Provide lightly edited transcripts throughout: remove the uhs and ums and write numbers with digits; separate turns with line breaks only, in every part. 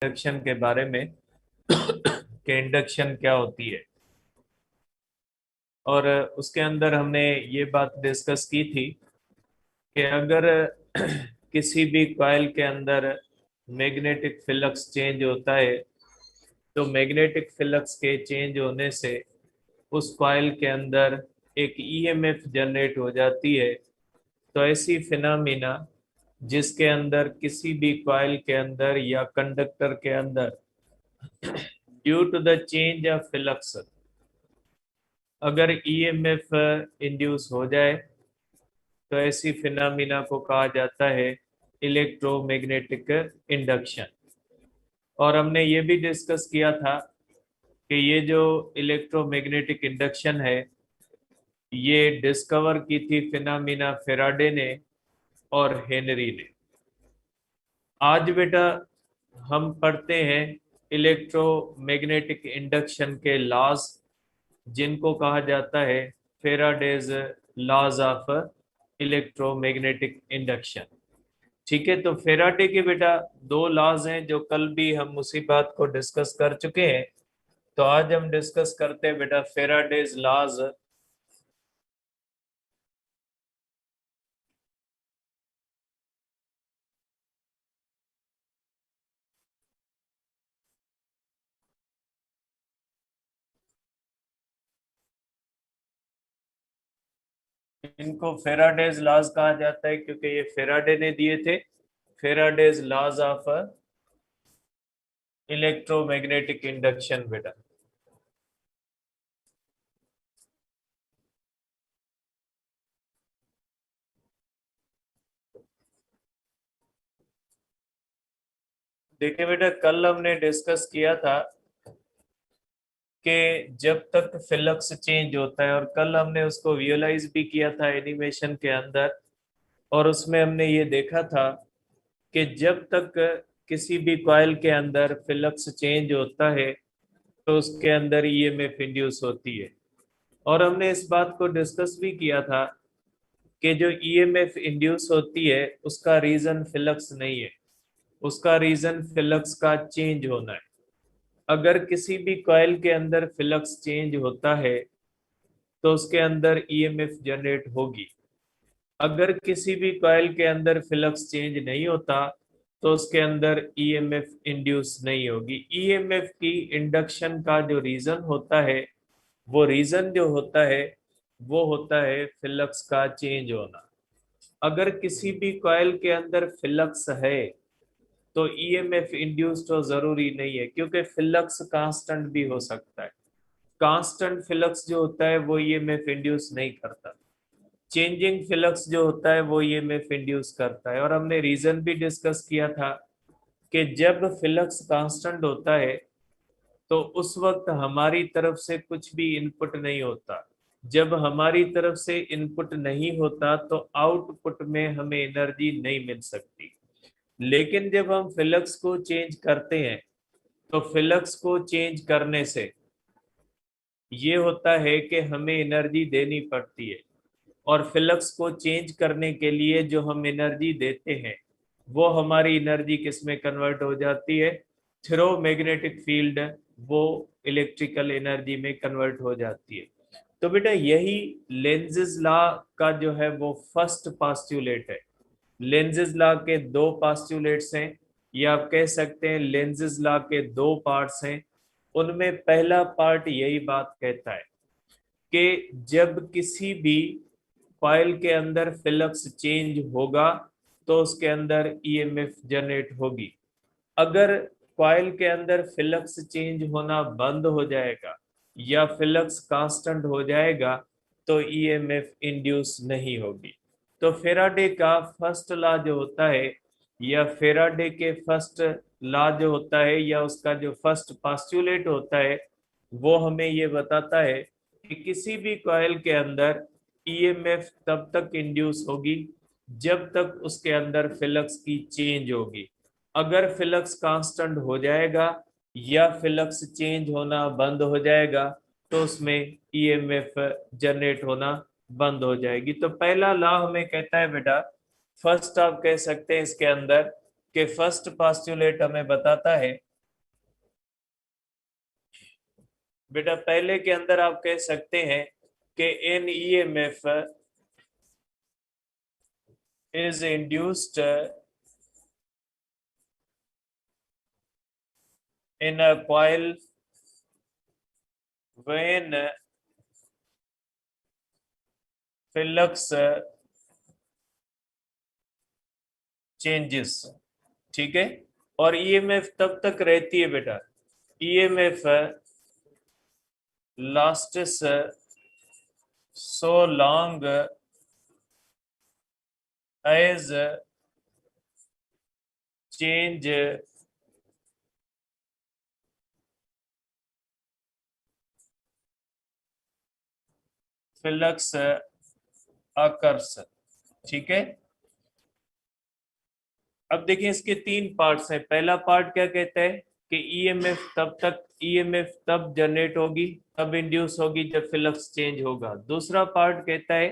Induction के बारे में कि इंडक्शन क्या होती है। और उसके अंदर हमने ये बात डिस्कस की थी कि अगर किसी भी कॉइल के अंदर मैग्नेटिक फ्लक्स चेंज होता है तो मैग्नेटिक फ्लक्स के चेंज होने से उस कॉइल के अंदर एक ईएमएफ जनरेट हो जाती है। तो ऐसी फिनोमिना जिसके अंदर किसी भी कॉइल के अंदर या कंडक्टर के अंदर due to the change of flux अगर ईएमएफ इंड्यूस हो जाए तो ऐसी फिनोमिना को कहा जाता है इलेक्ट्रोमैग्नेटिक इंडक्शन। और हमने ये भी डिस्कस किया था कि ये जो इलेक्ट्रोमैग्नेटिक इंडक्शन है ये डिस्कवर की थी फिनोमिना फेराडे ने और हेनरी ने। आज बेटा हम पढ़ते हैं इलेक्ट्रोमैग्नेटिक इंडक्शन के लॉज जिनको कहा जाता है Faraday's laws of electromagnetic induction. ठीक है, तो फेराडे के बेटा दो लॉज हैं जो कल भी हम उसी बात को डिस्कस कर चुके हैं। तो आज हम डिस्कस करते हैं बेटा फेराडेज लॉज। इनको फेराडेज लॉज कहा जाता है क्योंकि ये फेराडे ने दिए थे। Faraday's laws of electromagnetic induction बेटा। देखिए बेटा कल हमने डिस्कस किया था कि जब तक फ्लक्स चेंज होता है, और कल हमने उसको विजुअलाइज भी किया था एनिमेशन के अंदर, और उसमें हमने ये देखा था कि जब तक किसी भी कॉइल के अंदर फ्लक्स चेंज होता है तो उसके अंदर ईएमएफ इंड्यूस होती है। और हमने इस बात को डिस्कस भी किया था कि जो ईएमएफ इंड्यूस होती है उसका रीजन फ्लक्स नहीं है, उसका रीजन फ्लक्स का चेंज होना है। अगर किसी भी कॉइल के अंदर फ्लक्स चेंज होता है तो उसके अंदर ईएमएफ जनरेट होगी। अगर किसी भी कॉइल के अंदर फ्लक्स चेंज नहीं होता तो उसके अंदर ईएमएफ इंड्यूस नहीं होगी। ईएमएफ की इंडक्शन का जो रीजन होता है, वो रीजन जो होता है वो होता है फ्लक्स का चेंज होना। अगर किसी भी कॉइल के अंदर फ्लक्स है तो ईएमएफ इंड्यूस तो जरूरी नहीं है, क्योंकि फ्लक्स कांस्टेंट भी हो सकता है। कांस्टेंट फ्लक्स जो होता है वो ईएमएफ इंड्यूस नहीं करता। चेंजिंग फ्लक्स जो होता है वो ईएमएफ इंड्यूस करता है। और हमने रीजन भी डिस्कस किया था कि जब फ्लक्स कांस्टेंट होता है तो उस वक्त हमारी तरफ से कुछ भी इनपुट नहीं होता। जब हमारी तरफ से इनपुट नहीं होता तो आउटपुट में हमें एनर्जी नहीं मिल सकती। लेकिन जब हम फ्लक्स को चेंज करते हैं तो फ्लक्स को चेंज करने से ये होता है कि हमें एनर्जी देनी पड़ती है। और फ्लक्स को चेंज करने के लिए जो हम एनर्जी देते हैं वो हमारी एनर्जी किस में कन्वर्ट हो जाती है? थ्रो मैग्नेटिक फील्ड, वो इलेक्ट्रिकल एनर्जी में कन्वर्ट हो जाती है। तो बेटा यही लेंजेस लॉ का जो है वो फर्स्ट पास्ट्यूलेट है। लेंजेस लॉ के दो पास्ट्यूलेट्स हैं, या आप कह सकते हैं लेंजेस लॉ के दो पार्ट्स हैं। उनमें पहला पार्ट यही बात कहता है कि जब किसी भी कॉइल के अंदर फ्लक्स चेंज होगा तो उसके अंदर ईएमएफ जनरेट होगी। अगर कॉइल के अंदर फ्लक्स चेंज होना बंद हो जाएगा या फ्लक्स कांस्टेंट हो जाएगा तो ईएमएफ इंड्यूस नहीं होगी। तो फेराडे का फर्स्ट लॉ जो होता है, या फेराडे के फर्स्ट लॉ जो होता है, या उसका जो फर्स्ट पास्टुलेट होता है, वो हमें ये बताता है कि किसी भी कॉइल के अंदर ईएमएफ तब तक इंड्यूस होगी जब तक उसके अंदर फ्लक्स की चेंज होगी। अगर फ्लक्स कांस्टेंट हो जाएगा या फ्लक्स चेंज होना बंद हो जाएगा तो उसमें ईएमएफ जनरेट होना बंद हो जाएगी। तो पहला लॉ हमें कहता है बेटा, फर्स्ट आप कह सकते हैं इसके अंदर कि फर्स्ट पास्टुलेट हमें बताता है बेटा पहले के अंदर आप कह सकते हैं कि N EMF is induced in a coil when flux changes, ठीक है। और ईएमएफ तब तक रहती है बेटा, EMF lasts so long as change flux occurs, ठीक है। अब देखिए इसके तीन पार्ट्स हैं। पहला पार्ट क्या कहता है कि ईएमएफ तब जनरेट होगी, तब इंड्यूस होगी जब फ्लक्स चेंज होगा। दूसरा पार्ट कहता है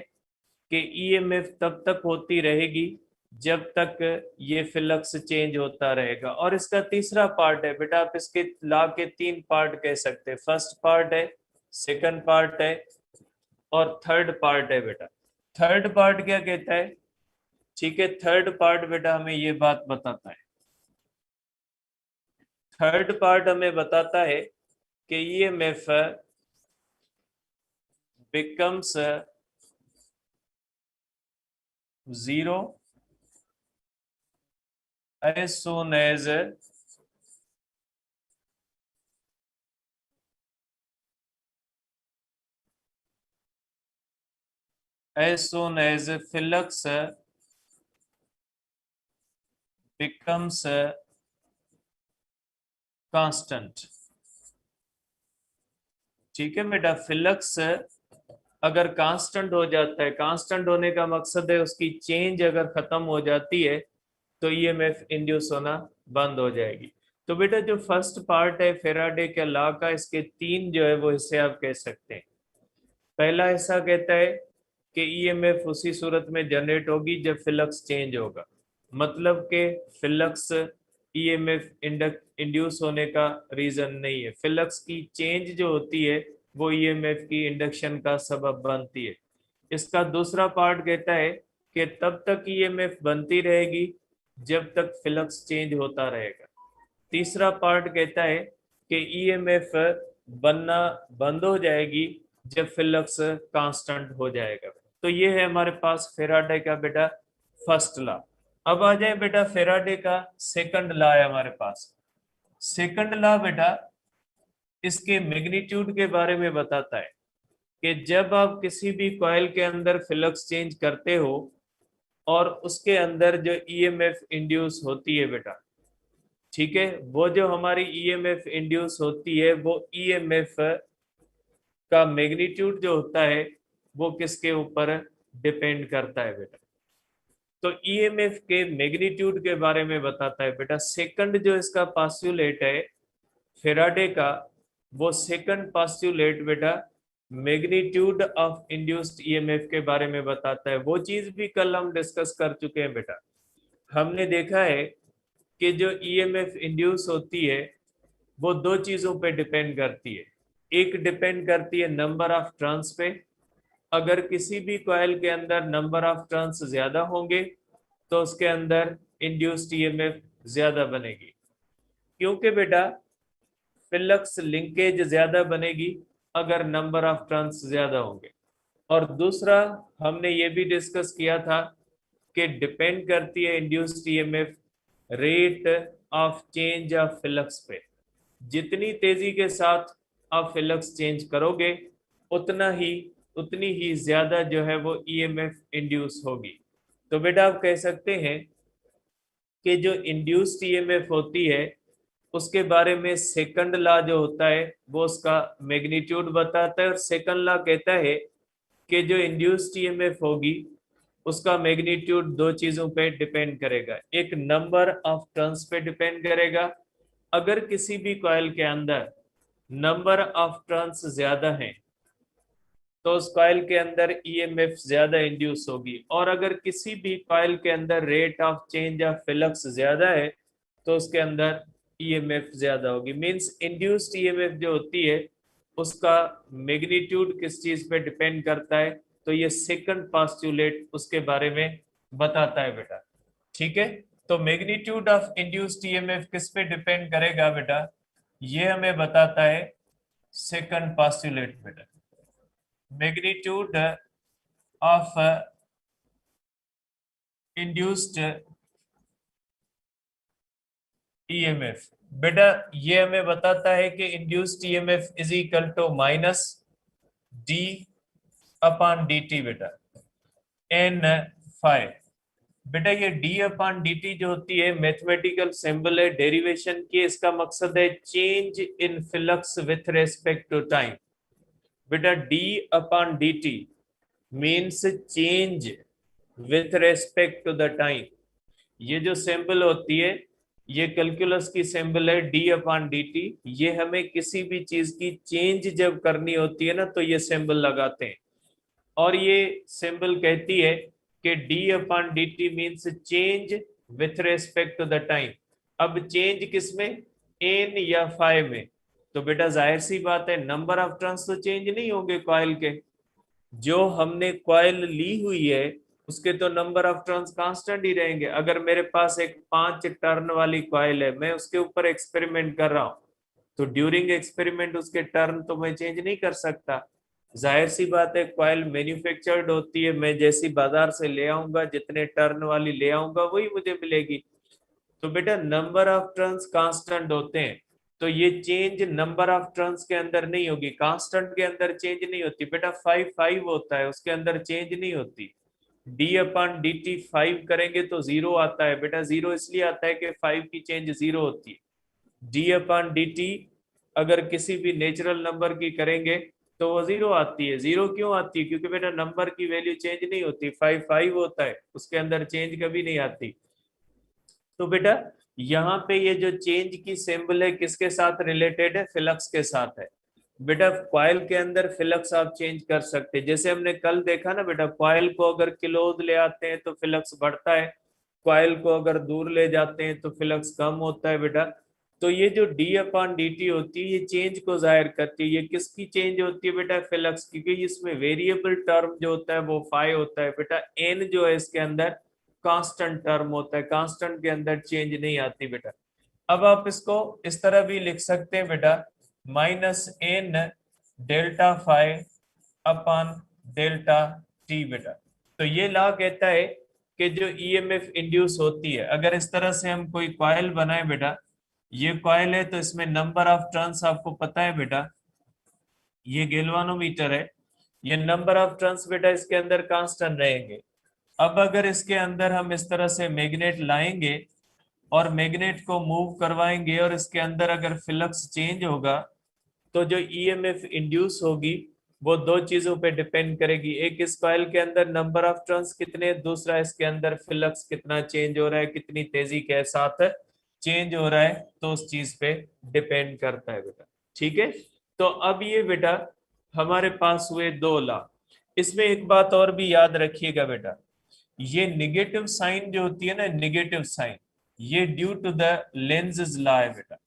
कि ईएमएफ तब तक होती रहेगी जब तक ये फ्लक्स चेंज होता रहेगा। और इसका तीसरा पार्ट है बेटा, आप इसके लॉ के तीन पार्ट कह सकते हैं। फर्स्ट पार्ट है, सेकंड पार्ट है और थर्ड पार्ट है बेटा। थर्ड पार्ट क्या कहता है, ठीक है, थर्ड पार्ट बेटा हमें ये बात बताता है, थर्ड पार्ट हमें बताता है कि EMF becomes zero as soon as flux becomes constant, ठीक है बेटा। फ्लक्स अगर कांस्टेंट हो जाता है, कांस्टेंट होने का मकसद है उसकी चेंज अगर खत्म हो जाती है तो ईएमएफ इंड्यूस होना बंद हो जाएगी। तो बेटा जो फर्स्ट पार्ट है फेराडे के लॉ का, इसके तीन जो है वो हिस्से आप कह सकते हैं। पहला हिस्सा कहता है कि ईएमएफ उसी सूरत में जनरेट होगी जब फ्लक्स चेंज होगा, मतलब कि फ्लक्स ईएमएफ इंड्यूस होने का रीजन नहीं है। फ्लक्स की चेंज जो होती है वो ईएमएफ की इंडक्शन का सबब बनती है। इसका दूसरा पार्ट कहता है कि तब तक ईएमएफ बनती रहेगी जब तक फ्लक्स चेंज होता रहेगा। तीसरा पार्ट कहता है कि ईएमएफ बनना बंद हो जाएगी जब फ्लक्स कांस्टेंट हो जाएगा। तो ये है हमारे पास फेराडे का बेटा फर्स्ट लॉ। अब आ जाए बेटा फेराडे का सेकंड लॉ है हमारे पास। सेकंड लॉ बेटा इसके मैग्नीट्यूड के बारे में बताता है कि जब आप किसी भी कॉइल के अंदर फ्लक्स चेंज करते हो और उसके अंदर जो ईएमएफ इंड्यूस होती है बेटा, ठीक है, वो जो हमारी ईएमएफ इंड्यूस होती है वो ईएमएफ का मैग्नीट्यूड जो होता है वो किसके ऊपर डिपेंड करता है बेटा। तो ईएमएफ के मैग्नीट्यूड के बारे में बताता है बेटा। सेकंड जो इसका पोस्टुलेट है फेराडे का, वो सेकंड पोस्टुलेट बेटा मैग्नीट्यूड ऑफ इंड्यूस्ड ईएमएफ के बारे में बताता है। वो चीज भी कल हम डिस्कस कर चुके हैं बेटा। हमने देखा है कि जो ईएमएफ इंड्यूस होती है वो दो चीजों पे डिपेंड करती है। एक डिपेंड करती है नंबर ऑफ टर्न्स पे, अगर किसी भी कॉइल के अंदर नंबर ऑफ टर्न्स ज्यादा होंगे तो उसके अंदर इंड्यूस्ड ईएमएफ ज्यादा बनेगी, क्योंकि बेटा फ्लक्स लिंकेज ज्यादा बनेगी अगर नंबर ऑफ टर्न्स ज्यादा होंगे। और दूसरा हमने ये भी डिस्कस किया था कि डिपेंड करती है induced EMF rate of change of flux पे। जितनी तेजी के साथ आप फ्लक्स चेंज करोगे उतनी ही ज्यादा जो है वो ईएमएफ इंड्यूस होगी। तो बेटा आप कह सकते हैं कि जो इंड्यूस्ड ईएमएफ होती है उसके बारे में सेकंड लॉ जो होता है वो उसका मैग्नीट्यूड बताता है। और सेकंड लॉ कहता है कि जो इंड्यूस्ड ईएमएफ होगी उसका मैग्नीट्यूड दो चीजों पे डिपेंड करेगा। एक नंबर ऑफ टर्न्स पे डिपेंड करेगा, अगर किसी भी कॉइल के अंदर नंबर ऑफ टर्न्स ज्यादा हैं तो उस कॉइल के अंदर ईएमएफ ज्यादा इंड्यूस होगी। और अगर किसी भी कॉइल के अंदर rate of change of flux ज्यादा है तो उसके अंदर ईएमएफ ज्यादा होगी। मींस इंड्यूस्ड ईएमएफ जो होती है उसका मैग्नीट्यूड किस चीज पे डिपेंड करता है, तो ये सेकंड पास्टुलेट उसके बारे में बताता है बेटा। ठीक है, तो मैग्नीट्यूड ऑफ इंड्यूस्ड ईएमएफ किस पे डिपेंड करेगा बेटा, ये हमें बताता है सेकंड पास्टुलेट बेटा। मैग्नीट्यूड ऑफ इंड्यूस्ड ईएमएफ बेटा, ये हमें बताता है कि induced EMF is equal to minus d upon D t बेटा, एन फाइव। बेटा ये डी अपॉन डी टी जो होती है मैथमेटिकल सिंबल है डेरिवेशन की, इसका मकसद है change in flux with respect to time. बेटा D upon D T means change with respect to the time. ये जो सिंबल होती है ये कैलकुलस की सिंबल है डी अपॉन डी टी। ये हमें किसी भी चीज की चेंज जब करनी होती है ना तो ये सिंबल लगाते हैं, और ये सिंबल कहती है कि d upon D T means change with respect to the time. अब चेंज किसमें, एन या फाइव में, तो बेटा जाहिर सी बात है नंबर ऑफ टर्न्स तो चेंज नहीं होंगे कॉइल के। जो हमने कॉइल ली हुई है उसके तो नंबर ऑफ टर्न्स कांस्टेंट ही रहेंगे। अगर मेरे पास एक 5 टर्न वाली कॉइल है, मैं उसके ऊपर एक्सपेरिमेंट कर रहा हूं, तो ड्यूरिंग एक्सपेरिमेंट उसके टर्न तो मैं चेंज नहीं कर सकता। जाहिर सी बात है कॉइल मैन्युफैक्चर्ड होती है, मैं जैसी बाजार से ले आऊंगा जितने टर्न वाली ले आऊंगा वही मुझे मिलेगी। तो बेटा नंबर ऑफ टर्न्स कांस्टेंट होते हैं, तो ये चेंज नंबर ऑफ टर्न्स के अंदर नहीं होगी, कांस्टेंट के अंदर चेंज नहीं होती। बेटा फाइव फाइव होता है उसके अंदर चेंज नहीं होती। D upon D T five करेंगे तो जीरो आता है बेटा, जीरो इसलिए आता है कि फाइव की चेंज जीरो होती है। डी अपॉन डी टी अगर किसी भी नेचुरल नंबर की करेंगे तो वो जीरो आती है। जीरो क्यों आती है, क्योंकि बेटा नंबर की वैल्यू चेंज नहीं होती, फाइव फाइव होता है उसके अंदर चेंज कभी नहीं आती। तो बेटा यहाँ पे ये जो चेंज की सिंबल है किसके साथ रिलेटेड है, फ्लक्स के साथ है। बेटा कॉइल के अंदर फ्लक्स आप चेंज कर सकते हैं, जैसे हमने कल देखा ना बेटा, कॉइल को अगर क्लोज ले आते हैं तो फ्लक्स बढ़ता है, कॉइल को अगर दूर ले जाते हैं तो फ्लक्स कम होता है बेटा। तो ये जो डी अपॉन डी टी होती है ये चेंज को जाहिर करती है। ये किसकी चेंज होती है बेटा, फ्लक्स की, क्योंकि इसमें वेरिएबल टर्म जो होता है वो फाइव होता है बेटा। एन जो है इसके अंदर कांस्टेंट टर्म होता है, कांस्टेंट के अंदर चेंज नहीं आती बेटा। अब आप इसको इस तरह भी लिख सकते हैं बेटा, minus N delta phi upon delta t बेटा। तो ये लॉ कहता है कि जो ईएमएफ इंड्यूस होती है, अगर इस तरह से हम कोई कॉइल बनाए बेटा, ये कॉइल है तो इसमें नंबर ऑफ टर्न्स आपको पता है बेटा, ये गैल्वानोमीटर है, ये नंबर ऑफ टर्न्स बेटा इसके अंदर कांस्टेंट रहेंगे। अब अगर इसके अंदर हम इस तरह से मैग्नेट लाएंगे और मैग्नेट को मूव करवाएंगे और इसके अंदर अगर फ्लक्स चेंज होगा तो जो ईएमएफ इंड्यूस होगी वो दो चीजों पे डिपेंड करेगी, एक इस कॉइल के अंदर नंबर ऑफ टर्न्स कितने, दूसरा इसके अंदर फ्लक्स कितना चेंज हो रहा है, कितनी तेजी के साथ चेंज हो रहा है, तो उस चीज पे डिपेंड करता है बेटा। ठीक है, तो अब ये बेटा हमारे पास हुए दो लॉ। इसमें एक बात और भी याद रखिएगा बेटा, ये निगेटिव साइन जो होती है ना, निगेटिव साइन, ये due to the Lenz law है बेटा,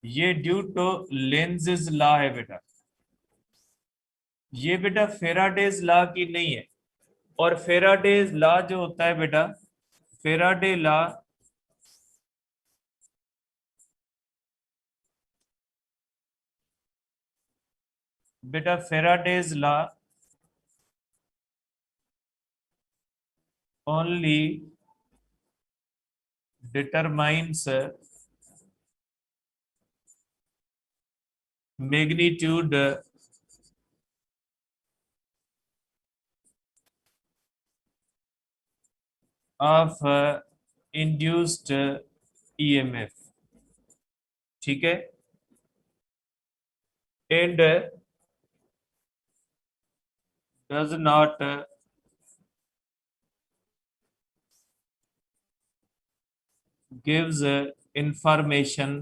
ये ड्यू टू लेंज़ लॉ है बेटा। ये बेटा फेराडेज लॉ की नहीं है। और फेराडेज लॉ जो होता है बेटा, फेराडे लॉ बेटा, Faraday's law only determines magnitude of induced EMF. ठीक है, and does not gives information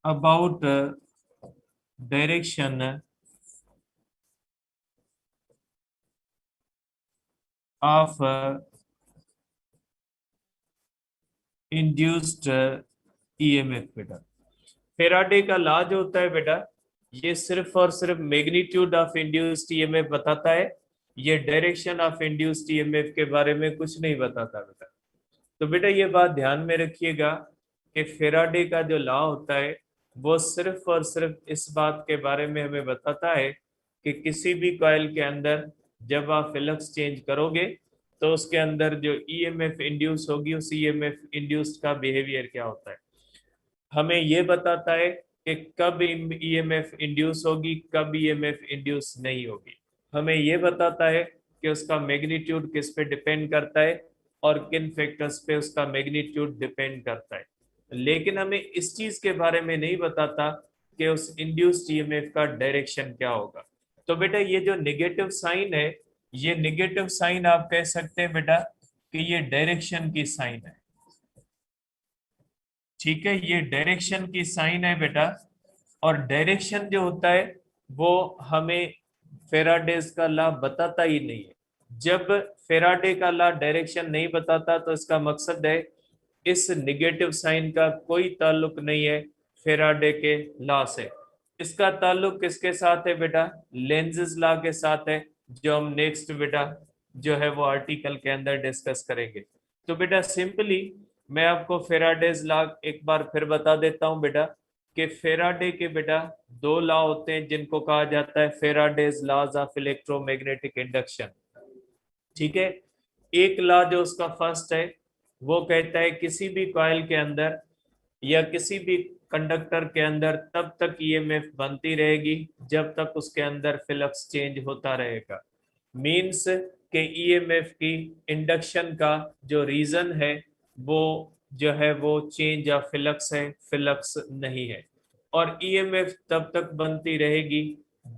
about direction of induced EMF बेटा। फेराडे का लॉ जो होता है बेटा, ये सिर्फ और सिर्फ मैग्नीट्यूड ऑफ इंड्यूस्ड ईएमएफ बताता है, ये डायरेक्शन ऑफ इंड्यूस्ड ईएमएफ के बारे में कुछ नहीं बताता बेटा। तो बेटा ये बात ध्यान में रखिएगा कि फेराडे का जो लॉ होता है वो सिर्फ और सिर्फ इस बात के बारे में हमें बताता है कि किसी भी कॉइल के अंदर जब आप फ्लक्स चेंज करोगे तो उसके अंदर जो ईएमएफ इंड्यूस होगी उस ईएमएफ इंड्यूस्ड का बिहेवियर क्या होता है। हमें ये बताता है कि कब ईएमएफ इंड्यूस होगी, कब ईएमएफ इंड्यूस नहीं होगी। हमें ये बताता है कि उसका मैग्नीट्यूड किस पे डिपेंड करता है और किन फैक्टर्स पे उसका मैग्नीट्यूड डिपेंड करता है, लेकिन हमें इस चीज के बारे में नहीं बताता कि उस इंड्यूस्ड ईएमएफ का डायरेक्शन क्या होगा। तो बेटा ये जो नेगेटिव साइन है, ये नेगेटिव साइन आप कह सकते हैं बेटा कि ये डायरेक्शन की साइन है। ठीक है, ये डायरेक्शन की साइन है बेटा। और डायरेक्शन जो होता है वो हमें फेराडेज का लॉ बताता ही नहीं है। जब फेराडे का लॉ डायरेक्शन नहीं बताता तो इसका मकसद है इस निगेटिव साइन का कोई ताल्लुक नहीं है फेराडे के लॉ से। इसका ताल्लुक किसके साथ है बेटा? लेंजेस लॉ के साथ है, जो हम नेक्स्ट बेटा जो है वो आर्टिकल के अंदर डिस्कस करेंगे। तो बेटा सिंपली मैं आपको फेराडेज लॉ एक बार फिर बता देता हूं बेटा कि फेराडे के बेटा दो लॉ होते हैं जिनको कहा जाता है Faraday's laws of electromagnetic induction. ठीक है, एक लॉ जो उसका फर्स्ट है वो कहता है किसी भी कॉइल के अंदर या किसी भी कंडक्टर के अंदर तब तक ईएमएफ बनती रहेगी जब तक उसके अंदर फ्लक्स चेंज होता रहेगा। मीन्स के ईएमएफ की इंडक्शन का जो रीजन है वो जो है वो चेंज ऑफ फ्लक्स है, फ्लक्स नहीं है। और ईएमएफ तब तक बनती रहेगी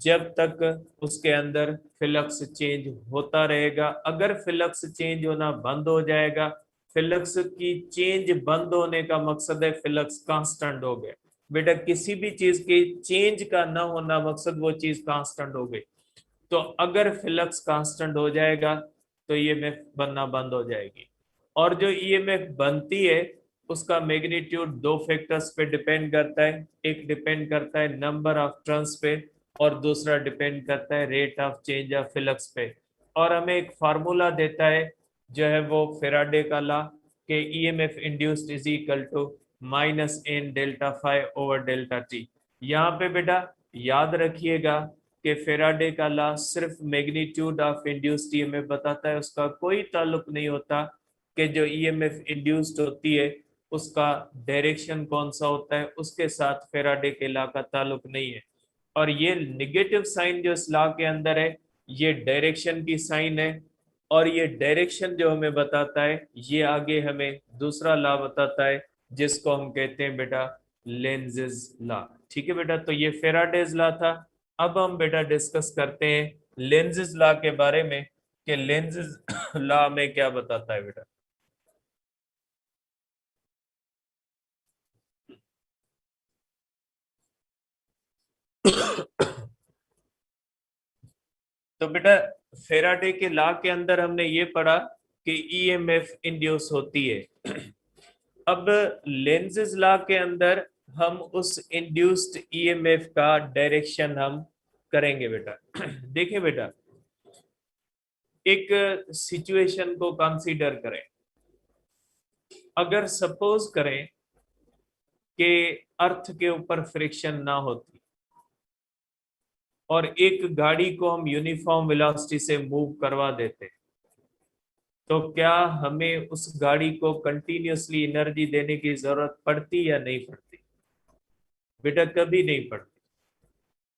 जब तक उसके अंदर फ्लक्स चेंज होता रहेगा। अगर फ्लक्स चेंज होना बंद हो जाएगा, फ्लक्स की चेंज बंद होने का मकसद है फ्लक्स कांस्टेंट हो गया। बेटा किसी भी चीज के चेंज का ना होना मकसद वो चीज कांस्टेंट हो गई। तो अगर फ्लक्स कांस्टेंट हो जाएगा तो ईएमएफ बनना बंद हो जाएगी। और जो ईएमएफ बनती है उसका मैग्नीट्यूड दो फैक्टर्स पे डिपेंड करता है, एक डिपेंड करता है नंबर ऑफ टर्न्स पे और दूसरा डिपेंड करता है rate of change of flux पे। और हमें एक फार्मूला देता है जो है वो फेराडे का लॉ के EMF induced is equal to minus N delta phi over delta t. यहाँ पे बेटा याद रखिएगा कि फेराडे का लॉ सिर्फ मैग्नीट्यूड ऑफ इंड्यूस्ड ईएमएफ बताता है, उसका कोई ताल्लुक नहीं होता कि जो ईएमएफ इंड्यूस्ड होती है उसका डायरेक्शन कौन सा होता है, उसके साथ फेराडे के लॉ का ताल्लुक नहीं है। और ये निगेटिव साइन जो इस लॉ के अंदर है ये डायरेक्शन की साइन है। और ये डायरेक्शन जो हमें बताता है ये आगे हमें दूसरा लॉ बताता है जिसको हम कहते हैं बेटा लेंजेस लॉ। ठीक है बेटा, तो ये फेराडेज लॉ था। अब हम बेटा डिस्कस करते हैं लेंजेस लॉ के बारे में कि लेंजेस लॉ में क्या बताता है बेटा। तो बेटा फेराडे के लॉ के अंदर हमने ये पढ़ा कि ईएमएफ इंड्यूस होती है। अब लेंजेस लॉ के अंदर हम उस इंड्यूस्ड ईएमएफ का डायरेक्शन हम करेंगे बेटा। देखिए बेटा एक सिचुएशन को कंसीडर करें। अगर सपोज करें कि अर्थ के ऊपर फ्रिक्शन ना होती और एक गाड़ी को हम यूनिफॉर्म वेलोसिटी से मूव करवा देते, तो क्या हमें उस गाड़ी को कंटिन्यूअसली एनर्जी देने की जरूरत पड़ती या नहीं पड़ती? बेटा कभी नहीं पड़ती,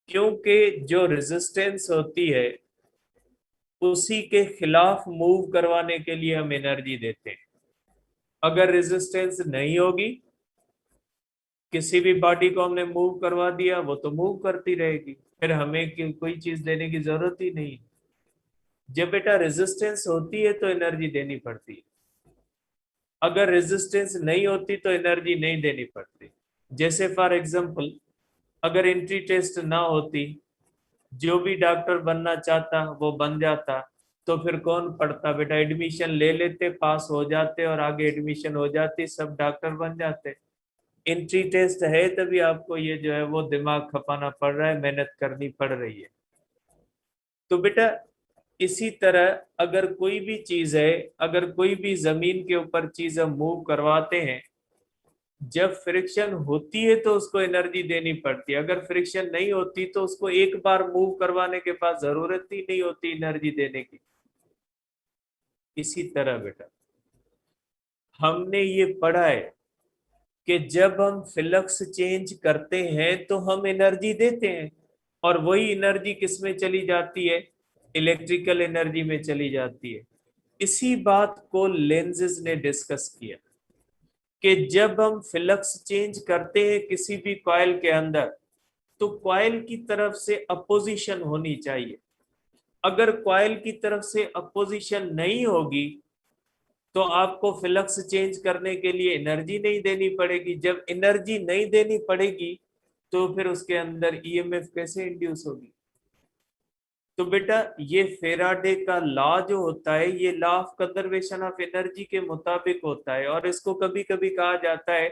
क्योंकि जो रेजिस्टेंस होती है उसी के खिलाफ मूव करवाने के लिए हम एनर्जी देते हैं। अगर रेजिस्टेंस नहीं होगी, किसी भी बॉडी को हमने मूव करवा दिया वो तो मूव करती रहेगी, फिर हमें कोई चीज देने की जरूरत ही नहीं। जब बेटा रेजिस्टेंस होती है तो एनर्जी देनी पड़ती है, अगर रेजिस्टेंस नहीं होती तो एनर्जी नहीं देनी पड़ती। जैसे फॉर एग्जांपल अगर एंट्री टेस्ट ना होती, जो भी डॉक्टर बनना चाहता वो बन जाता, तो फिर कौन पढ़ता बेटा, एडमिशन ले लेते, पास हो जाते और आगे एडमिशन हो जाती, सब डॉक्टर बन जाते। एंट्री टेस्ट है तभी आपको ये जो है वो दिमाग खपाना पड़ रहा है, मेहनत करनी पड़ रही है। तो बेटा इसी तरह अगर कोई भी चीज है, अगर कोई भी जमीन के ऊपर चीज हम मूव करवाते हैं, जब फ्रिक्शन होती है तो उसको एनर्जी देनी पड़ती है, अगर फ्रिक्शन नहीं होती तो उसको एक बार मूव करवाने के बाद जरूरत ही नहीं होती एनर्जी देने की। इसी तरह बेटा हमने ये पढ़ा है कि जब हम फ्लक्स चेंज करते हैं तो हम एनर्जी देते हैं, और वही एनर्जी किस में चली जाती है, इलेक्ट्रिकल एनर्जी में चली जाती है। इसी बात को लेंजेस ने डिस्कस किया कि जब हम फ्लक्स चेंज करते हैं किसी भी कॉइल के अंदर, तो कॉइल की तरफ से अपोजिशन होनी चाहिए। अगर कॉइल की तरफ से अपोजिशन नहीं होगी तो आपको फ्लक्स चेंज करने के लिए एनर्जी नहीं देनी पड़ेगी। जब एनर्जी नहीं देनी पड़ेगी तो फिर उसके अंदर ईएमएफ कैसे इंड्यूस होगी। तो बेटा ये फेराडे का लॉ जो होता है, ये law of conservation of energy के मुताबिक होता है, और इसको कभी कभी कहा जाता है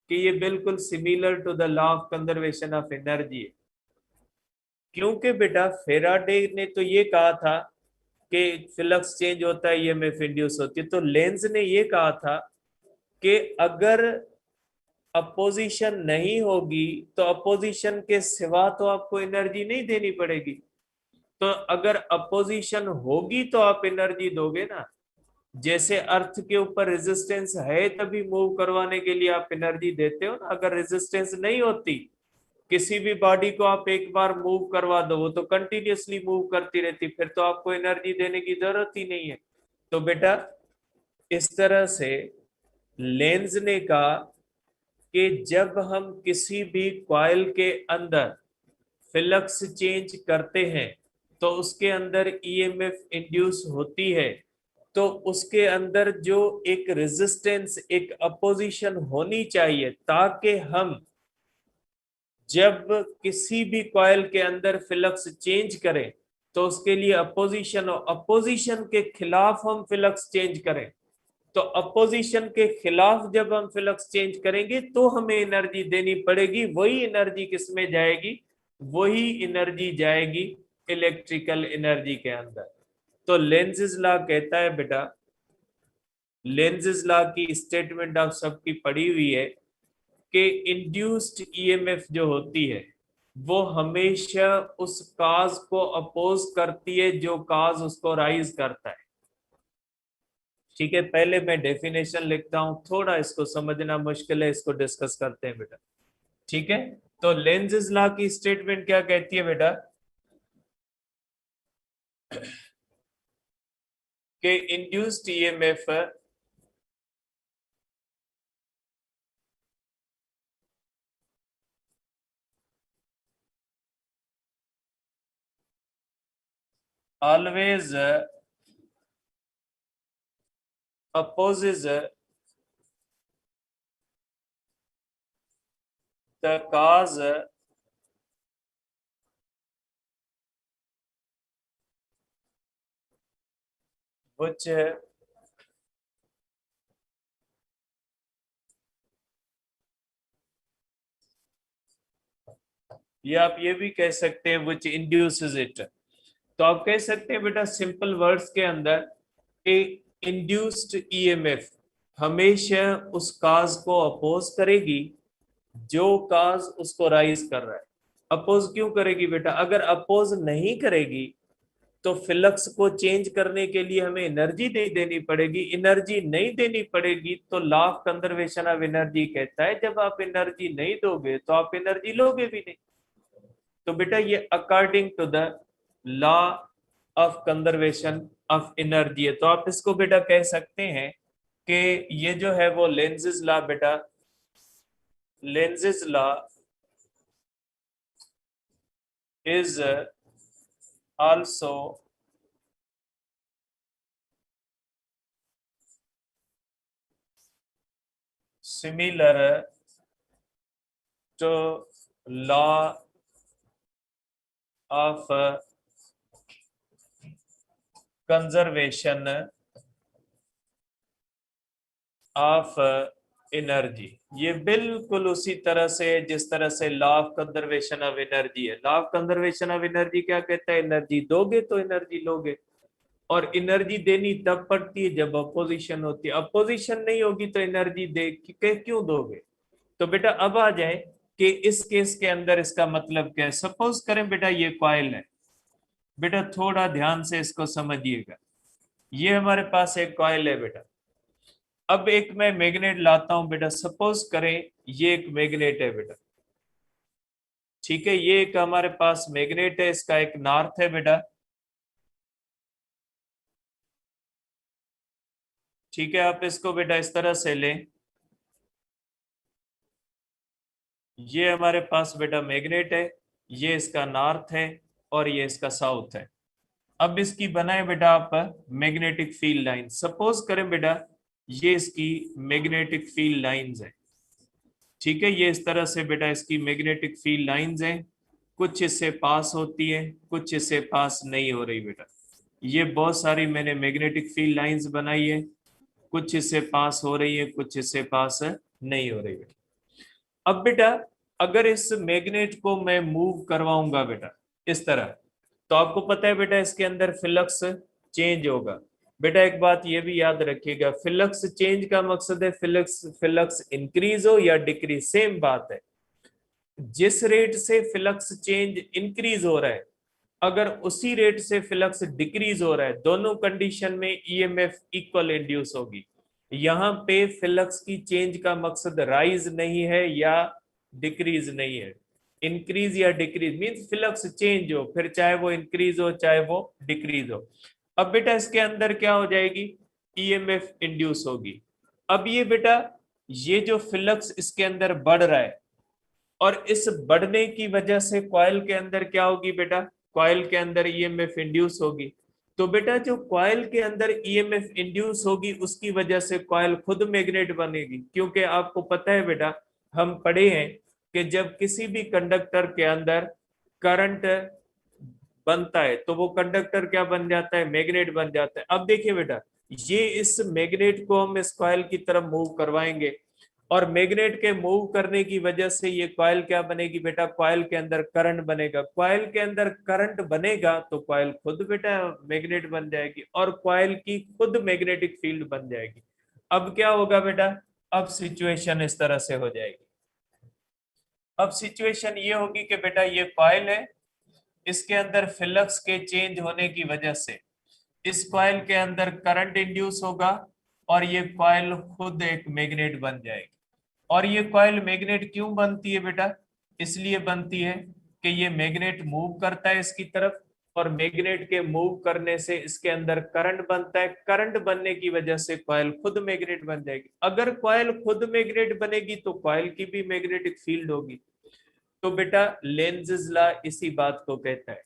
कि ये बिल्कुल similar to the law of conservation of energy है। क्योंकि बेटा फेराडे ने तो ये कहा था कि फ्लक्स चेंज होता है, ईएमएफ इंड्यूस होती है, तो लेंज ने ये कहा था कि अगर अपोजिशन नहीं होगी तो अपोजिशन के सिवा तो आपको एनर्जी नहीं देनी पड़ेगी। तो अगर अपोजिशन होगी तो आप एनर्जी दोगे ना। जैसे अर्थ के ऊपर रेजिस्टेंस है तभी मूव करवाने के लिए आप एनर्जी देते हो ना, अगर रेजिस्टेंस नहीं होती, किसी भी बॉडी को आप एक बार मूव करवा दो वो तो कंटिन्यूअसली मूव करती रहती, फिर तो आपको एनर्जी देने की जरूरत ही नहीं है। तो बेटा इस तरह से लेंज ने कहा कि जब हम किसी भी कॉइल के अंदर फ्लक्स चेंज करते हैं तो उसके अंदर ईएमएफ इंड्यूस होती है, तो उसके अंदर जो एक रेजिस्टेंस, एक अपोजिशन होनी चाहिए, ताकि हम जब किसी भी कॉइल के अंदर फ्लक्स चेंज करें तो उसके लिए अपोजिशन, और अपोजिशन के खिलाफ हम फ्लक्स चेंज करें। तो अपोजिशन के खिलाफ जब हम फ्लक्स चेंज करेंगे तो हमें एनर्जी देनी पड़ेगी, वही एनर्जी किस में जाएगी, वही एनर्जी जाएगी इलेक्ट्रिकल एनर्जी के अंदर। तो लेंज़ेस लॉ कहता है बेटा, लेंज़ेस लॉ की स्टेटमेंट आप सबकी पढ़ी हुई है कि इंड्यूस्ड ईएमएफ जो होती है वो हमेशा उस काज को अपोज करती है जो काज उसको राइज करता है। ठीक है, पहले मैं डेफिनेशन लिखता हूं, थोड़ा इसको समझना मुश्किल है, इसको डिस्कस करते हैं बेटा। ठीक है, तो लेंज़ेस लॉ की स्टेटमेंट क्या कहती है बेटा कि induced EMF always opposes the cause which, या आप ये भी कह सकते हैं which induces it। तो आप कह सकते हैं बेटा सिंपल वर्ड्स के अंदर कि इंड्यूस्ड ईएमएफ हमेशा उस काज को अपोज करेगी जो काज उसको राइज कर रहा है। अपोज क्यों करेगी बेटा, अगर अपोज नहीं करेगी तो फ्लक्स को चेंज करने के लिए हमें एनर्जी नहीं देनी पड़ेगी, एनर्जी नहीं देनी पड़ेगी तो law of conservation of energy कहता है जब आप एनर्जी नहीं दोगे तो आप एनर्जी लोगे भी नहीं। तो बेटा ये according to the law of conservation of energy है। तो आप इसको बेटा कह सकते हैं कि ये जो है वो लेंजेस लॉ बेटा, Lenz's law is also similar to law of conservation of energy. ये बिल्कुल उसी तरह से जिस तरह से law of conservation of energy है। Law of conservation of energy क्या कहता है? एनर्जी दोगे तो एनर्जी लोगे, और एनर्जी देनी तब पड़ती है जब अपोजिशन होती है। अपोजिशन नहीं होगी तो एनर्जी दे क्यों दोगे? तो बेटा अब आ जाए कि इस केस के अंदर इसका मतलब क्या है। सपोज करें बेटा ये कॉइल है, बेटा थोड़ा ध्यान से इसको समझिएगा। ये हमारे पास एक कॉइल है बेटा। अब एक मैं मैग्नेट लाता हूं बेटा, सपोज करें ये एक मैग्नेट है बेटा, ठीक है। ये एक हमारे पास मैग्नेट है, इसका एक नॉर्थ है बेटा, ठीक है। आप इसको बेटा इस तरह से लें, ये हमारे पास बेटा मैग्नेट है, ये इसका नॉर्थ है और ये इसका साउथ है। अब इसकी बनाए बेटा आप मैग्नेटिक फील्ड लाइन। सपोज करें बेटा ये इसकी मैग्नेटिक फील्ड लाइंस है, ठीक है। ये इस तरह से बेटा इसकी मैग्नेटिक फील्ड लाइंस हैं। कुछ इससे पास होती है, कुछ इससे पास नहीं हो रही बेटा। ये बहुत सारी मैंने मैग्नेटिक फील्ड लाइंस बनाई है, कुछ इससे पास हो रही है, कुछ इससे पास नहीं हो रही बेटा। अब बेटा अगर इस मैग्नेट को मैं मूव करवाऊंगा बेटा इस तरह, तो आपको पता है बेटा इसके अंदर फ्लक्स चेंज होगा। बेटा एक बात ये भी याद रखिएगा, फ्लक्स चेंज का मकसद है फ्लक्स फ्लक्स इंक्रीज हो या डिक्रीज, सेम बात है। जिस रेट से फ्लक्स चेंज इंक्रीज हो रहा है, अगर उसी रेट से फ्लक्स डिक्रीज हो रहा है, दोनों कंडीशन में ईएमएफ इक्वल इंड्यूस होगी। यहां पे फ्लक्स की चेंज का मकसद राइज नहीं है या डिक्रीज नहीं है। इंक्रीज या डिक्रीज मींस फ्लक्स चेंज हो, फिर चाहे वो इंक्रीज हो चाहे वो डिक्रीज हो। अब बेटा इसके अंदर क्या हो जाएगी? ईएमएफ इंड्यूस होगी। अब ये बेटा ये जो फ्लक्स इसके अंदर बढ़ रहा है, और इस बढ़ने की वजह से कॉइल के अंदर क्या होगी बेटा? कॉइल के अंदर ईएमएफ इंड्यूस होगी। तो बेटा जो कॉइल के अंदर ईएमएफ इंड्यूस होगी उसकी वजह से कॉइल खुद मैग्नेट बनेगी, क्योंकि आपको पता है बेटा हम पढ़े हैं कि जब किसी भी कंडक्टर के अंदर करंट बनता है तो वो कंडक्टर क्या बन जाता है? मैग्नेट बन जाता है। अब देखिए बेटा ये इस मैग्नेट को हम इस कॉइल की तरफ मूव करवाएंगे, और मैग्नेट के मूव करने की वजह से ये कॉइल क्या बनेगी बेटा? कॉइल के अंदर करंट बनेगा। कॉइल के अंदर करंट बनेगा तो कॉइल खुद बेटा मैग्नेट बन जाएगी, और कॉइल की खुद मैग्नेटिक फील्ड बन जाएगी। अब क्या होगा बेटा? अब सिचुएशन इस तरह से हो जाएगी। अब सिचुएशन ये होगी कि बेटा ये कॉइल है, इसके अंदर फ्लक्स के चेंज होने की वजह से इस कॉइल के अंदर करंट इंड्यूस होगा, और ये कॉइल खुद एक मैग्नेट बन जाएगी। और ये कॉइल मैग्नेट क्यों बनती है बेटा? इसलिए बनती है कि ये मैग्नेट मूव करता है इसकी तरफ, और मैग्नेट के मूव करने से इसके अंदर करंट बनता है। करंट बनने की वजह से कॉइल खुद मैग्नेट बन जाएगी। अगर कॉइल खुद मैग्नेट बनेगी तो कॉइल की भी मैग्नेटिक फील्ड होगी। तो बेटा लेंज़es लॉ इसी बात को कहता है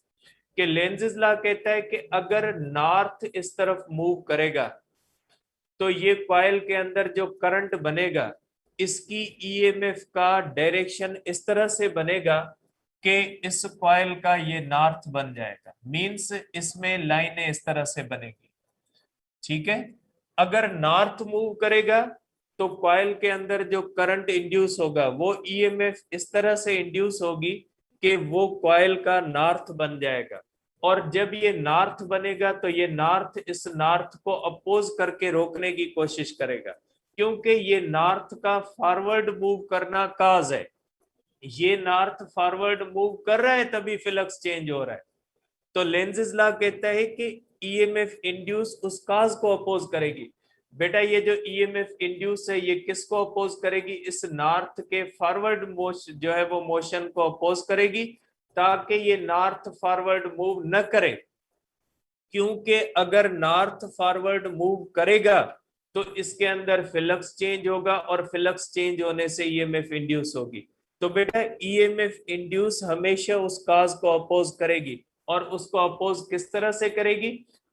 कि लेंज़es लॉ कहता है कि अगर नॉर्थ इस तरफ मूव करेगा तो ये कॉइल के अंदर जो करंट बनेगा इसकी ईएमएफ का डायरेक्शन इस तरह से बनेगा कि इस कॉइल का ये नॉर्थ बन जाएगा। मींस इसमें लाइनें इस तरह से बनेगी, ठीक है। अगर नॉर्थ मूव करेगा तो कॉइल के अंदर जो करंट इंड्यूस होगा वो ईएमएफ इस तरह से इंड्यूस होगी कि वो कॉइल का नॉर्थ बन जाएगा। और जब ये नॉर्थ बनेगा तो ये नॉर्थ इस नॉर्थ को अपोज करके रोकने की कोशिश करेगा, क्योंकि ये नॉर्थ का फॉरवर्ड मूव करना काज है। ये नॉर्थ फॉरवर्ड मूव कर रहा है तभी फ्लक्स चेंज हो रहा है। तो लेंज़es लॉ कहता है कि ईएमएफ इंड्यूस उस काज को अपोज करेगी। बेटा ये जो ईएमएफ इंड्यूस है ये किसको अपोज करेगी? इस नॉर्थ के फॉरवर्ड मोशन जो है वो मोशन को अपोज करेगी, ताकि ये नॉर्थ फॉरवर्ड मूव न करे। क्योंकि अगर नॉर्थ फॉरवर्ड मूव करेगा तो इसके अंदर फ्लक्स चेंज होगा, और फ्लक्स चेंज होने से ईएमएफ इंड्यूस होगी। तो बेटा ईएमएफ इंड्यूस हमेशा उस काज को अपोज करेगी, और उसको अपोज किस तरह से करेगी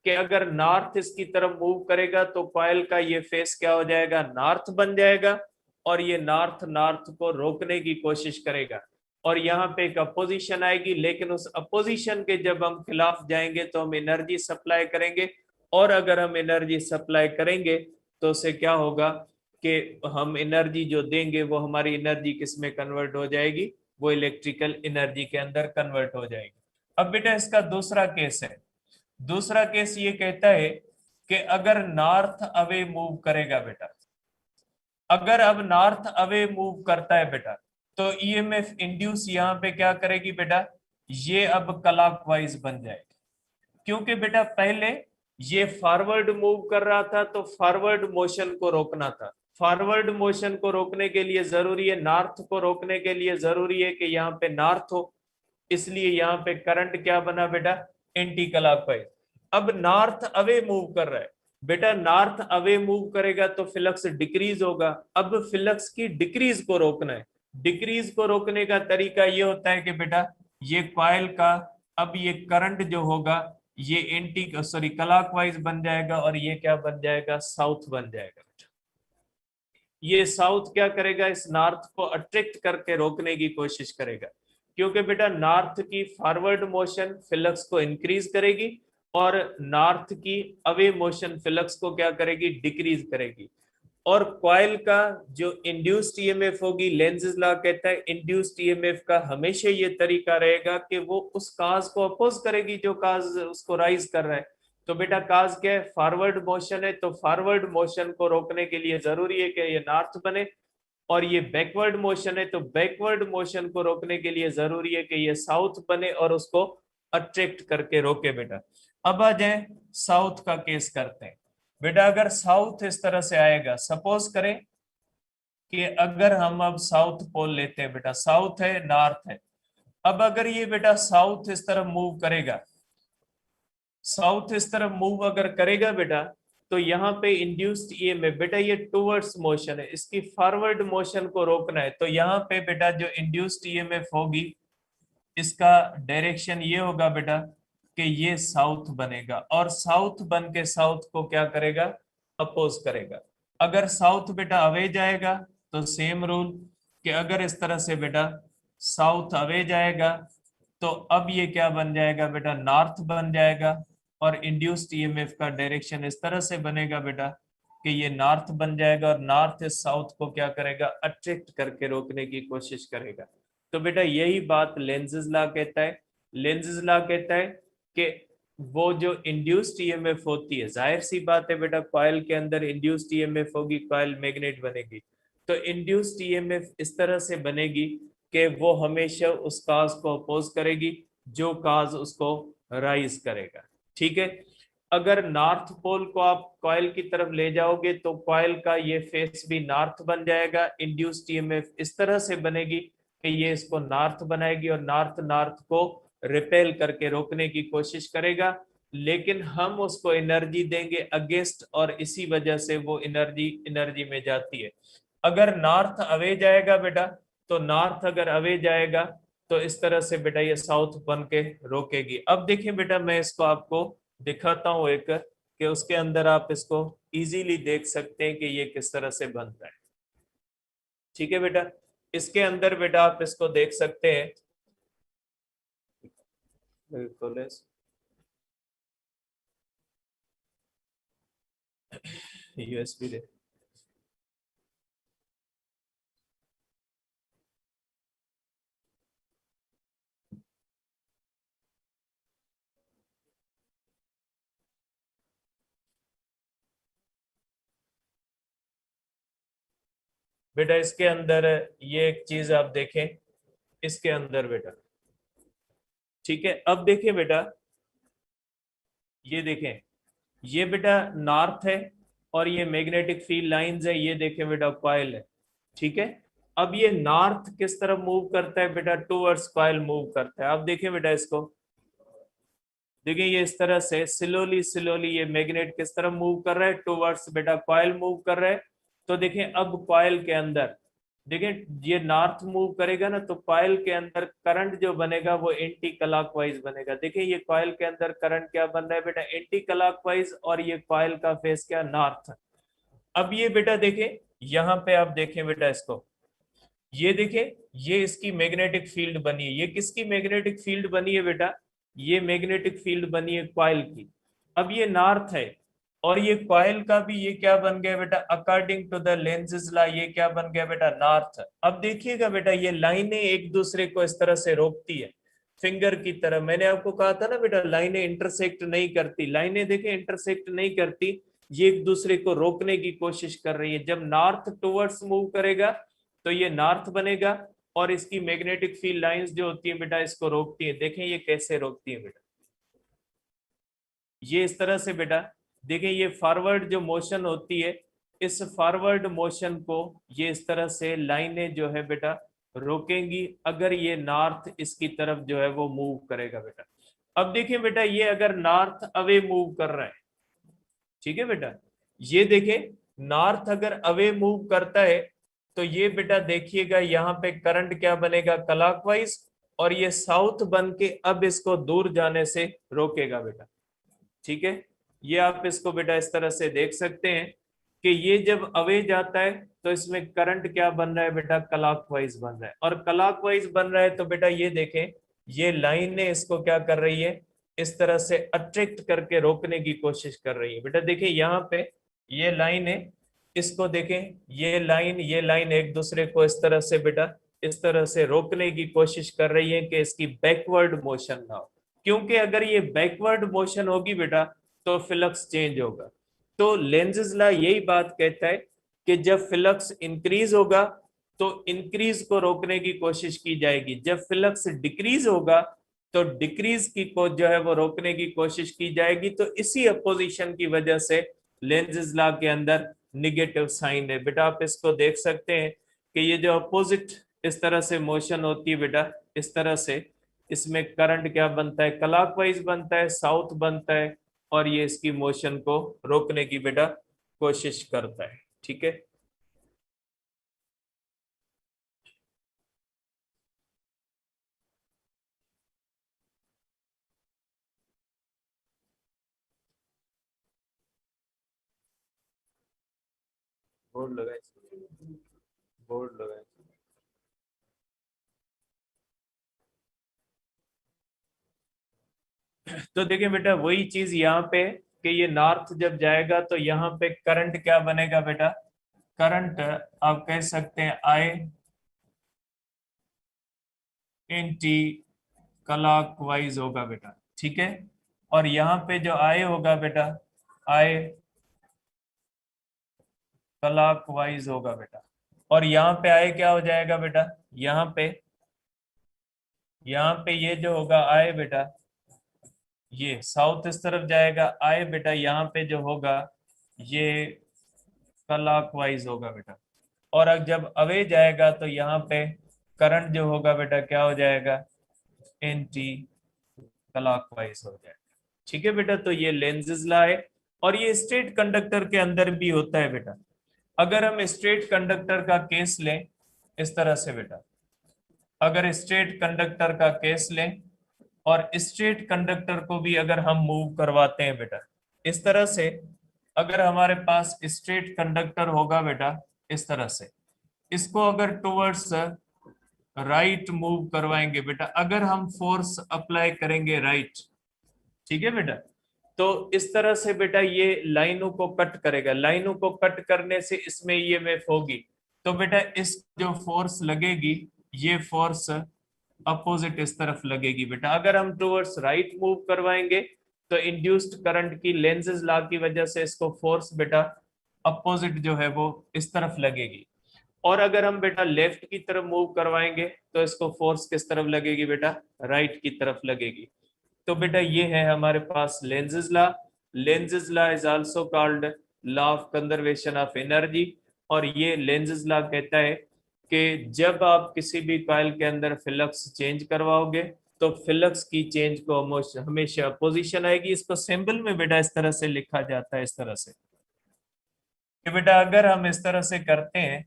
कि अगर नॉर्थ इसकी तरफ मूव करेगा तो कॉइल का ये फेस क्या हो जाएगा? नॉर्थ बन जाएगा, और ये नॉर्थ नॉर्थ को रोकने की कोशिश करेगा, और यहाँ पे एक अपोजिशन आएगी। लेकिन उस अपोजिशन के जब हम खिलाफ जाएंगे तो हम एनर्जी सप्लाई करेंगे, और अगर हम एनर्जी सप्लाई करेंगे तो उससे क्या होगा कि हम एनर्जी जो देंगे वो हमारी एनर्जी किस में कन्वर्ट हो जाएगी, वो इलेक्ट्रिकल एनर्जी के अंदर कन्वर्ट हो जाएगी। अब बेटा इसका दूसरा केस है। दूसरा केस ये कहता है कि अगर नॉर्थ अवे मूव करेगा बेटा, अगर अब नॉर्थ अवे मूव करता है बेटा, तो ईएमएफ इंड्यूस यहाँ पे क्या करेगी बेटा, ये अब क्लॉकवाइज बन जाएगी। क्योंकि बेटा पहले ये फॉरवर्ड मूव कर रहा था तो फॉरवर्ड मोशन को रोकना था। फॉरवर्ड मोशन को रोकने के लिए जरूरी है, नॉर्थ को रोकने के लिए जरूरी है कि यहाँ पे नॉर्थ हो, इसलिए यहाँ पे करंट क्या बना बेटा, एंटी क्लॉकवाइज। अब नॉर्थ अवे मूव कर रहा है बेटा, नॉर्थ अवे मूव करेगा तो फ्लक्स डिक्रीज होगा। अब फ्लक्स की डिक्रीज को रोकना है। डिक्रीज को रोकने का तरीका ये होता है कि बेटा ये कॉइल का अब ये करंट जो होगा ये एंटी सॉरी क्लॉकवाइज बन जाएगा और ये क्या बन जाएगा, साउथ बन जाएगा। ये साउथ क्या करेगा, इस नॉर्थ को अट्रैक्ट करके रोकने की कोशिश करेगा, क्योंकि बेटा नॉर्थ की फॉरवर्ड मोशन फ्लक्स को इंक्रीज करेगी और नॉर्थ की अवे मोशन फ्लक्स को क्या करेगी, डिक्रीज करेगी। और कॉइल का जो इंड्यूस्ड ईएमएफ होगी, लेंज़ लॉ कहता है इंड्यूस्ड ईएमएफ का हमेशा ये तरीका रहेगा कि वो उस काज को अपोज करेगी जो काज उसको राइज कर रहा है। तो बेटा काज क्या है, फॉरवर्ड मोशन है, तो फॉरवर्ड मोशन को रोकने के लिए जरूरी है कि ये नॉर्थ बने, और ये बैकवर्ड मोशन है तो बैकवर्ड मोशन को रोकने के लिए जरूरी है कि ये साउथ बने और उसको अट्रैक्ट करके रोके बेटा। अब आ जाए साउथ का केस करते हैं बेटा। अगर साउथ इस तरह से आएगा, सपोज करें कि अगर हम अब साउथ पोल लेते हैं बेटा, साउथ है नॉर्थ है। अब अगर ये बेटा साउथ इस तरफ मूव करेगा, साउथ इस तरफ मूव अगर करेगा बेटा, तो यहाँ पे इंड्यूस्ड ईएमएफ बेटा ये टुवर्ड्स मोशन है, इसकी फॉरवर्ड मोशन को रोकना है। तो यहाँ पे बेटा जो इंड्यूस्ड ईएमएफ होगी इसका डायरेक्शन ये होगा बेटा कि ये साउथ बनेगा, और साउथ बन के साउथ को क्या करेगा, अपोज करेगा। अगर साउथ बेटा अवे जाएगा तो सेम रूल कि अगर इस तरह से बेटा साउथ अवे जाएगा तो अब ये क्या बन जाएगा बेटा, नॉर्थ बन जाएगा, और इंड्यूस्ड ईएमएफ का डायरेक्शन इस तरह से बनेगा बेटा कि ये नॉर्थ बन जाएगा, और नॉर्थ इस साउथ को क्या करेगा, अट्रैक्ट करके रोकने की कोशिश करेगा। तो बेटा यही बात लेंज़ेस लॉ कहता है। लेंज़ेस लॉ कहता है कि वो जो इंड्यूस्ड ईएमएफ होती है, जाहिर सी बात है बेटा कॉइल के अंदर इंड्यूस्ड ईएमएफ होगी, कॉइल मैग्नेट बनेगी, तो इंड्यूस्ड ईएमएफ इस तरह से बनेगी कि वो हमेशा उस काज को अपोज करेगी जो काज उसको राइज करेगा। ठीक है। अगर नॉर्थ पोल को आप कॉइल की तरफ ले जाओगे तो कॉइल का ये फेस भी नॉर्थ बन जाएगा, इंड्यूस्ड ईएमएफ इस तरह से बनेगी कि ये इसको नॉर्थ बनाएगी और नॉर्थ नॉर्थ को रिपेल करके रोकने की कोशिश करेगा, लेकिन हम उसको एनर्जी देंगे अगेंस्ट, और इसी वजह से वो एनर्जी एनर्जी में जाती है। अगर नॉर्थ अवे जाएगा बेटा, तो नॉर्थ अगर अवे जाएगा तो इस तरह से बेटा ये साउथ बन के रोकेगी। अब देखिए बेटा मैं इसको आपको दिखाता हूं एक, कि उसके अंदर आप इसको इजीली देख सकते हैं कि ये किस तरह से बनता है। ठीक है बेटा, इसके अंदर बेटा आप इसको देख सकते हैं, बिल्कुल यूएसबी दे। बेटा इसके अंदर ये एक चीज आप देखें, इसके अंदर बेटा, ठीक है। अब देखिए बेटा, ये देखें, ये बेटा नॉर्थ है और ये मैग्नेटिक फील्ड लाइंस है, ये देखें बेटा कॉइल है। ठीक है। अब ये नॉर्थ किस तरफ मूव करता है बेटा, टूवर्ड्स कॉइल मूव करता है। अब देखिए बेटा इसको, देखिए ये इस तरह से स्लोली स्लोली ये मैग्नेट किस तरफ मूव कर रहा है, टूवर्ड्स बेटा कॉइल मूव कर रहा है। तो देखिए अब कॉइल के अंदर देखिए ये नॉर्थ मूव करेगा ना, तो कॉइल के अंदर करंट जो बनेगा वो एंटी क्लॉकवाइज बनेगा। देखिए ये कॉइल के अंदर करंट क्या बन रहा है बेटा, एंटी क्लॉकवाइज, और ये कॉइल का फेस क्या, नॉर्थ। अब ये बेटा देखें, यहाँ पे आप देखें बेटा इसको, ये देखिए ये इसकी मैग्नेटिक फील्ड बनी है। ये किसकी मैग्नेटिक फील्ड बनी है बेटा, ये मैग्नेटिक फील्ड बनी है कॉइल की। अब ये नॉर्थ है, और ये कॉइल का भी ये क्या बन गया बेटा, according to the Lenz's law ये क्या बन गया बेटा, नॉर्थ। अब देखिएगा बेटा ये लाइनें एक दूसरे को इस तरह से रोकती है, फिंगर की तरह। मैंने आपको कहा था ना बेटा लाइनें इंटरसेक्ट नहीं करती, लाइनें देखें इंटरसेक्ट नहीं करती, ये एक दूसरे को रोकने की कोशिश कर रही है। जब नॉर्थ टुवर्ड्स मूव करेगा तो ये नॉर्थ बनेगा, और इसकी मैग्नेटिक फील्ड लाइंस जो होती है बेटा इसको रोकती है। देखें ये कैसे रोकती है बेटा, ये इस तरह से बेटा। देखें ये फॉरवर्ड जो मोशन होती है, इस फॉरवर्ड मोशन को ये इस तरह से लाइनें जो है बेटा रोकेंगी, अगर ये नॉर्थ इसकी तरफ जो है वो मूव करेगा बेटा। अब देखिए बेटा ये अगर नॉर्थ अवे मूव कर रहा है, ठीक है बेटा, ये देखें नॉर्थ अगर अवे मूव करता है तो ये बेटा देखिएगा यहाँ पे करंट क्या बनेगा, क्लॉकवाइज, और ये साउथ बन के अब इसको दूर जाने से रोकेगा बेटा। ठीक है, ये आप इसको बेटा इस तरह से देख सकते हैं कि ये जब अवे जाता है तो इसमें करंट क्या बन रहा है बेटा, क्लॉकवाइज बन रहा है। और क्लॉकवाइज बन रहा है तो बेटा ये देखें ये लाइन ने इसको क्या कर रही है, इस तरह से अट्रैक्ट करके रोकने की कोशिश कर रही है बेटा। देखिए यहाँ पे ये लाइन है, इसको देखें ये लाइन एक दूसरे को इस तरह से बेटा इस तरह से रोकने की कोशिश कर रही है कि इसकी बैकवर्ड मोशन ना हो, क्योंकि अगर ये बैकवर्ड मोशन होगी बेटा तो फ्लक्स चेंज होगा। तो लेंजेस लॉ यही बात कहता है कि जब फ्लक्स इंक्रीज होगा तो इंक्रीज को रोकने की कोशिश की जाएगी, जब फ्लक्स डिक्रीज होगा तो डिक्रीज की को जो है वो रोकने की कोशिश की जाएगी। तो इसी अपोजिशन की वजह से लेंजेस लॉ के अंदर निगेटिव साइन है बेटा। आप इसको देख सकते हैं कि ये जो अपोजिट इस तरह से मोशन होती है बेटा, इस तरह से इसमें करंट क्या बनता है, क्लॉकवाइज बनता है, साउथ बनता है, और ये इसकी मोशन को रोकने की बेटा कोशिश करता है। ठीक है, बोर्ड लगाए, बोर्ड लगाए। तो देखिए बेटा वही चीज यहाँ पे कि ये नॉर्थ जब जाएगा तो यहाँ पे करंट क्या बनेगा बेटा, करंट आप कह सकते हैं आई एंटी क्लॉकवाइज होगा बेटा। ठीक है, और यहाँ पे जो आई होगा बेटा, आई क्लॉकवाइज होगा बेटा। और यहाँ पे आई क्या हो जाएगा बेटा, यहाँ पे ये जो होगा आई बेटा, ये साउथ इस तरफ जाएगा, आई बेटा यहाँ पे जो होगा ये क्लॉकवाइज होगा बेटा। और अब जब अवे जाएगा तो यहाँ पे करंट जो होगा बेटा क्या हो जाएगा, एंटी क्लॉकवाइज हो जाएगा। ठीक है बेटा, तो ये लेंजेस लॉ है, और ये स्ट्रेट कंडक्टर के अंदर भी होता है बेटा। अगर हम स्ट्रेट कंडक्टर का केस लें इस तरह से बेटा, अगर स्ट्रेट कंडक्टर का केस लें और स्ट्रेट कंडक्टर को भी अगर हम मूव करवाते हैं बेटा इस तरह से, अगर हमारे पास स्ट्रेट कंडक्टर होगा बेटा इस तरह से, इसको अगर टुवर्ड्स राइट मूव करवाएंगे बेटा, अगर हम फोर्स अप्लाई करेंगे राइट, ठीक है बेटा, तो इस तरह से बेटा ये लाइनों को कट करेगा, लाइनों को कट करने से इसमें ईएमएफ होगी। तो बेटा इस जो फोर्स लगेगी ये फोर्स अपोजिट इस तरफ लगेगी बेटा। अगर हम टुवर्ड्स राइट मूव करवाएंगे तो इंड्यूस्ड करंट की लेंजेस लॉ की वजह से इसको फोर्स बेटा अपोजिट जो है वो इस तरफ लगेगी। और अगर हम बेटा लेफ्ट की तरफ मूव करवाएंगे तो इसको फोर्स किस तरफ लगेगी बेटा, राइट की तरफ लगेगी। तो बेटा ये है हमारे पास Lenz's law. Lenz's law is also called law of conservation of energy. और ये लेंजेस लॉ कहता है कि जब आप किसी भी कॉइल के अंदर फ्लक्स चेंज करवाओगे तो फ्लक्स की चेंज को हमेशा पोजीशन आएगी। इसको सिंबल में बेटा इस तरह से लिखा जाता है, इस तरह से कि बेटा अगर हम इस तरह से करते हैं,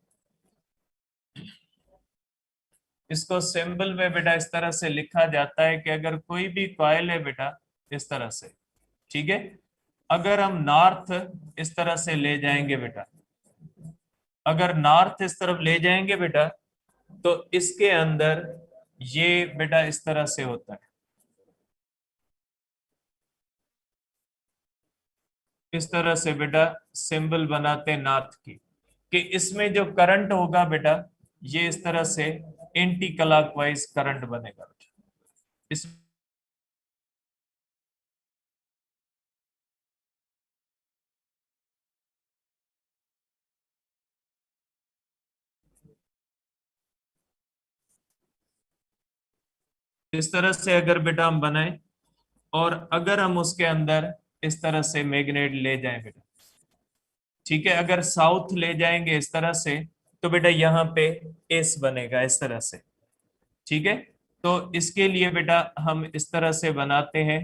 इसको सिंबल में बेटा इस तरह से लिखा जाता है कि अगर कोई भी कॉइल है बेटा इस तरह से, ठीक है, अगर हम नॉर्थ इस तरह से ले जाएंगे बेटा, अगर नॉर्थ इस तरफ ले जाएंगे बेटा तो इसके अंदर ये बेटा इस तरह से होता है, इस तरह से बेटा सिंबल बनाते हैं नॉर्थ की, कि इसमें जो करंट होगा बेटा ये इस तरह से एंटी क्लॉकवाइज करंट बनेगा बेटा। इस इस तरह से अगर बेटा हम बनाए, और अगर हम उसके अंदर इस तरह से मैग्नेट ले जाएं बेटा, ठीक है, अगर साउथ ले जाएंगे इस तरह से, तो बेटा यहाँ पे एस बनेगा इस तरह से, ठीक है। तो इसके लिए बेटा हम इस तरह से बनाते हैं।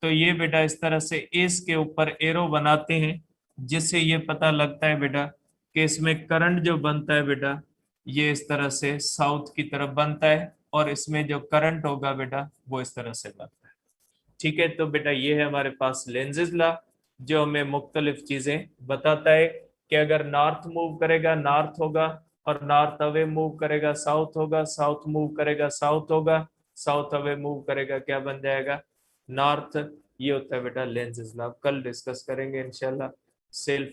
तो ये बेटा इस तरह से एस के ऊपर एरो बनाते हैं, जिससे ये पता लगता है बेटा कि इसमें करंट जो बनता है बेटा ये इस तरह से साउथ की तरफ बनता है, और इसमें जो करंट होगा बेटा वो इस तरह से बनता है, ठीक है। तो बेटा ये है हमारे पास लेंजेज ला, जो हमें मुख्तलिफ चीजें बताता है कि अगर नॉर्थ मूव करेगा नॉर्थ होगा, और नॉर्थ अवे मूव करेगा साउथ होगा, साउथ मूव करेगा साउथ होगा, साउथ अवे मूव करेगा क्या बन जाएगा, नॉर्थ। ये होता है बेटा लेंजेज ला, कल डिस्कस करेंगे इंशाल्लाह। सेल्फ